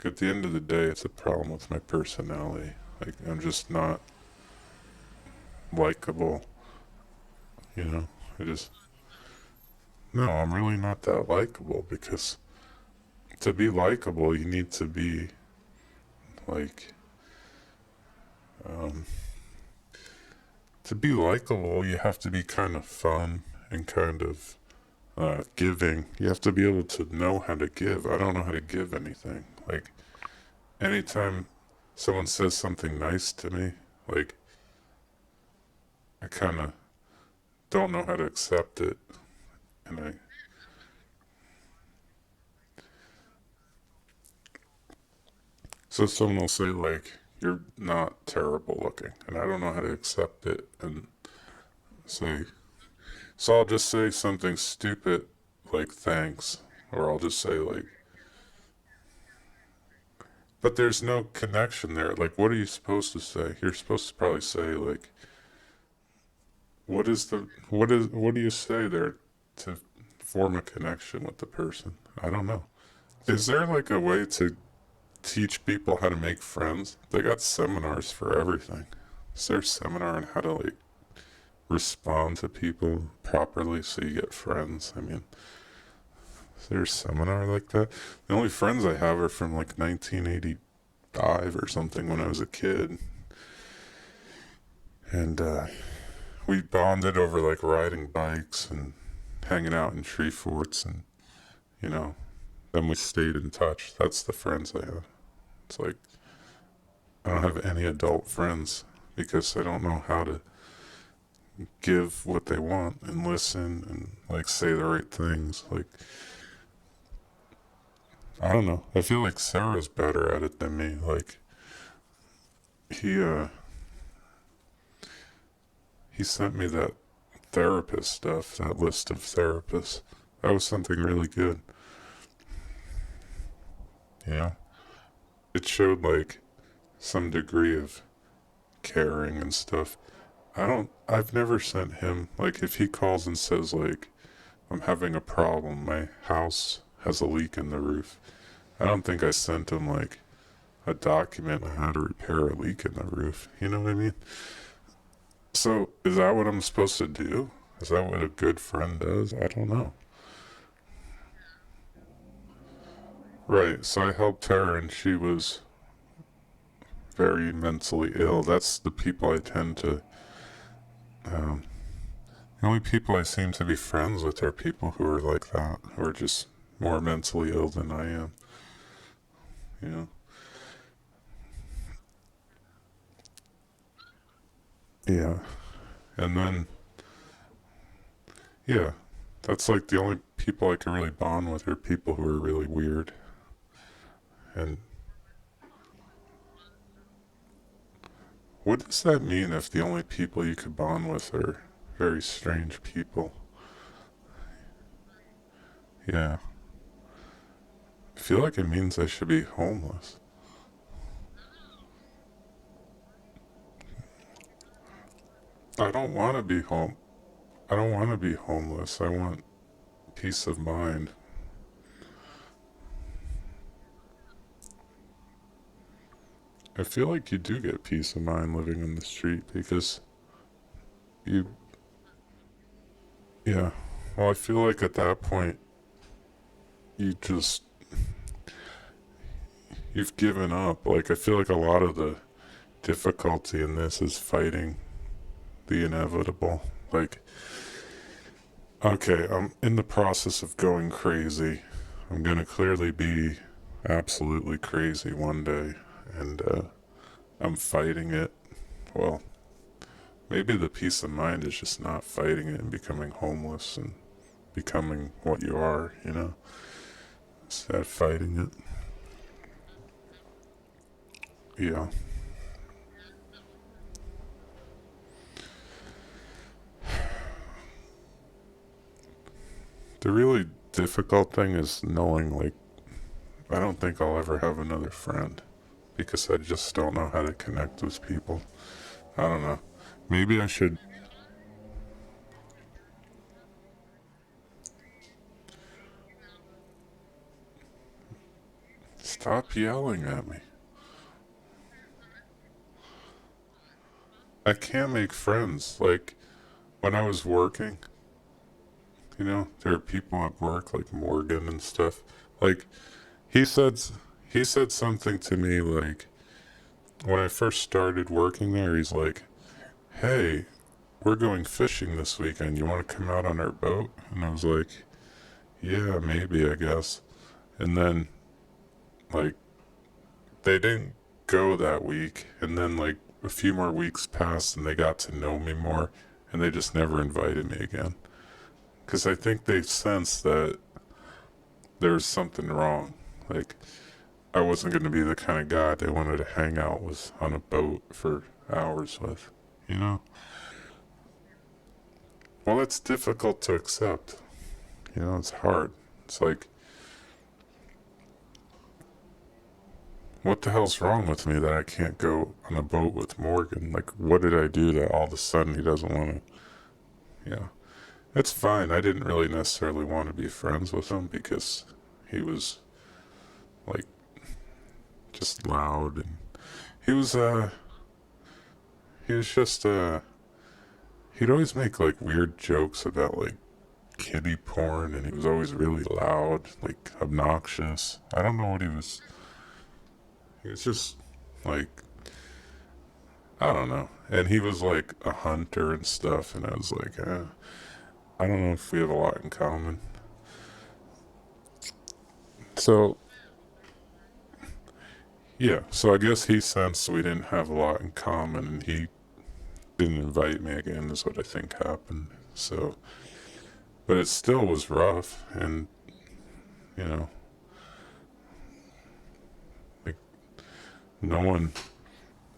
At the end of the day, it's a problem with my personality. Like, I'm just not likable, you know? I just, no, I'm really not that likable because to be likable, you need to be, like, um, to be likable, you have to be kind of fun and kind of giving. You have to be able to know how to give. I don't know how to give anything. Like, anytime someone says something nice to me, like, I kind of don't know how to accept it. And so someone will say, like, you're not terrible looking. And I don't know how to accept it and say, so I'll just say something stupid like thanks. Or I'll just say, like, but there's no connection there. Like, what are you supposed to say? You're supposed to probably say, like, what do you say there to form a connection with the person? I don't know. Is there like a way to teach people how to make friends? They got seminars for everything. Is there a seminar on how to like respond to people properly so you get friends? I mean, is there a seminar like that? The only friends I have are from like 1985 or something when I was a kid. And we bonded over like riding bikes and hanging out in tree forts and, you know, then we stayed in touch. That's the friends I have. It's like, I don't have any adult friends because I don't know how to give what they want and listen and like say the right things. Like, I don't know. I feel like Sarah's better at it than me. Like, he, uh, he sent me that therapist stuff, that list of therapists. That was something really good. Yeah. It showed like some degree of caring and stuff. I've never sent him, like, if he calls and says, like, I'm having a problem, my house has a leak in the roof. I don't think I sent him, like, a document on how to repair a leak in the roof. You know what I mean? So, is that what I'm supposed to do? Is that what a good friend does? I don't know. Right, so I helped her and she was very mentally ill. That's the people I tend to. Um, the only people I seem to be friends with are people who are like that, who are just more mentally ill than I am. You know? Yeah. And then, yeah, that's like the only people I can really bond with are people who are really weird. And what does that mean if the only people you could bond with are very strange people? Yeah. I feel like it means I should be homeless. I don't want to be home. I don't want to be homeless. I want peace of mind. I feel like you do get peace of mind living in the street because you, yeah. Well, I feel like at that point, you just, you've given up. Like, I feel like a lot of the difficulty in this is fighting the inevitable. Like, okay, I'm in the process of going crazy. I'm gonna clearly be absolutely crazy one day, and I'm fighting it. Well, maybe the peace of mind is just not fighting it and becoming homeless and becoming what you are, you know, instead of fighting it. Yeah. The really difficult thing is knowing, like, I don't think I'll ever have another friend because I just don't know how to connect with people. I don't know. Maybe I should Stop yelling at me. I can't make friends. Like, when I was working, there are people at work like Morgan and stuff. Like, he said, he said something to me like, when I first started working there, he's like, hey, we're going fishing this weekend. You want to come out on our boat? And I was like, yeah, maybe, I guess. And then, like, they didn't go that week. And then, like, a few more weeks passed and they got to know me more. And they just never invited me again. Because I think they sensed that there was something wrong. Like, I wasn't going to be the kind of guy they wanted to hang out with on a boat for hours with, you know? Well, it's difficult to accept. It's hard. It's like, what the hell's wrong with me that I can't go on a boat with Morgan? Like, what did I do that all of a sudden he doesn't want to, It's fine. I didn't really necessarily want to be friends with him because he was, like, just loud and he was, he was just, he'd always make, like, weird jokes about, like, kiddie porn, and he was always really loud, like, obnoxious. I don't know what he was just, like, I don't know. And he was, like, a hunter and stuff, and I was like, I don't know if we have a lot in common. So, yeah, so I guess he sensed we didn't have a lot in common, and he didn't invite me again, is what I think happened. So, but it still was rough, and, you know, like, no one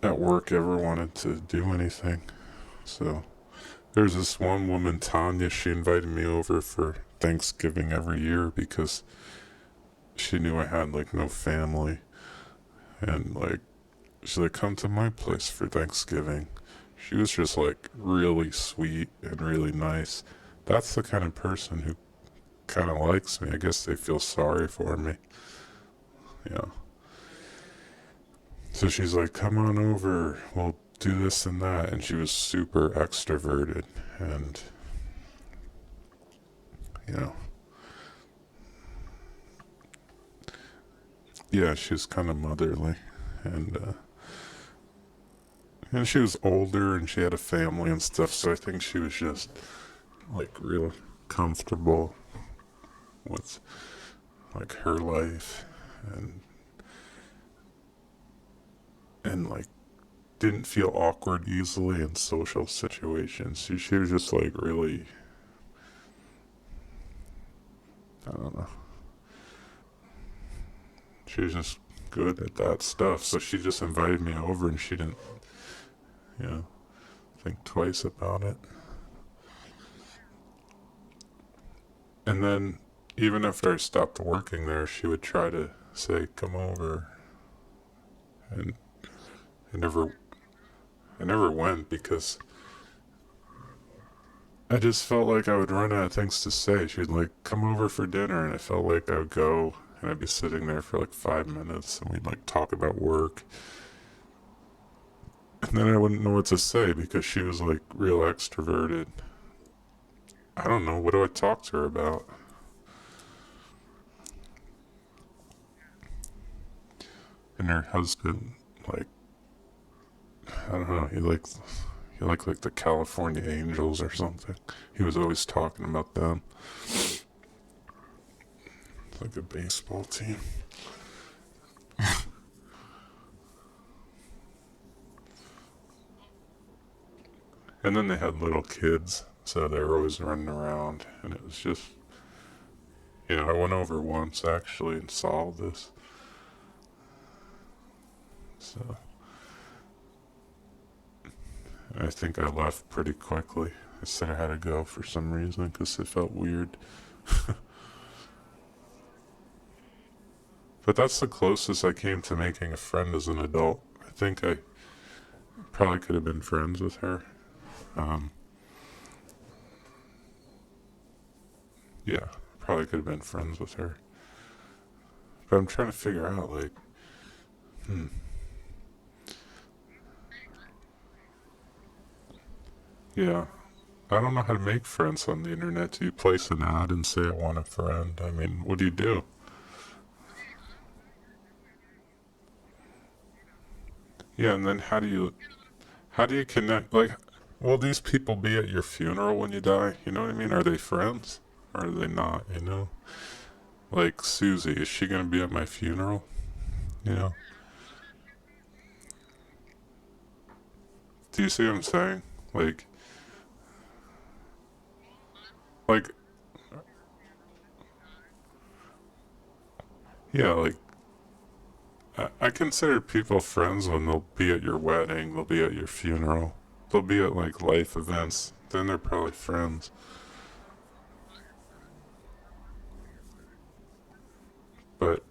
at work ever wanted to do anything. So, there's this one woman, Tanya, she invited me over for Thanksgiving every year because she knew I had, like, no family. And, like, she's like, come to my place for Thanksgiving. She was just, like, really sweet and really nice. That's the kind of person who kind of likes me. I guess they feel sorry for me. Yeah. So she's like, come on over. We'll do this and that. And she was super extroverted. And, you know, yeah, she was kind of motherly. And she was older and she had a family and stuff. So I think she was just, like, real comfortable with, like, her life. And, like, didn't feel awkward easily in social situations. She was just, like, really, I don't know. She was just good at that stuff. So she just invited me over and she didn't, you know, think twice about it. And then even after I stopped working there, she would try to say, come over. And I never, I never went because I just felt like I would run out of things to say. She'd like, come over for dinner, and I felt like I would go and I'd be sitting there for like 5 minutes and we'd like talk about work. And then I wouldn't know what to say because she was like real extroverted. I don't know, what do I talk to her about? And her husband, like, I don't know, he liked like the California Angels or something. He was always talking about them. It's like a baseball team. And then they had little kids, so they were always running around, and it was just, I went over once actually and saw this. So I think I left pretty quickly. I said I had to go for some reason because it felt weird. But that's the closest I came to making a friend as an adult. I think I probably could have been friends with her. Um, yeah, probably could have been friends with her. But I'm trying to figure out, like, hmm, yeah. I don't know how to make friends on the internet. Do you place an ad and say I want a friend? I mean, what do you do? Yeah, and then how do you connect? Like, will these people be at your funeral when you die? You know what I mean? Are they friends? Or are they not? You know? Like Susie, is she gonna be at my funeral? You know? Do you see what I'm saying? Like, like, yeah, like I consider people friends when they'll be at your wedding, they'll be at your funeral, they'll be at like life events. Then they're probably friends. But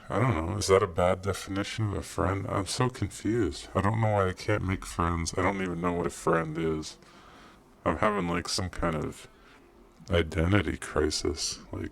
I don't know. Is that a bad definition of a friend? I'm so confused. I don't know why I can't make friends. I don't even know what a friend is. I'm having like some kind of identity crisis. Like,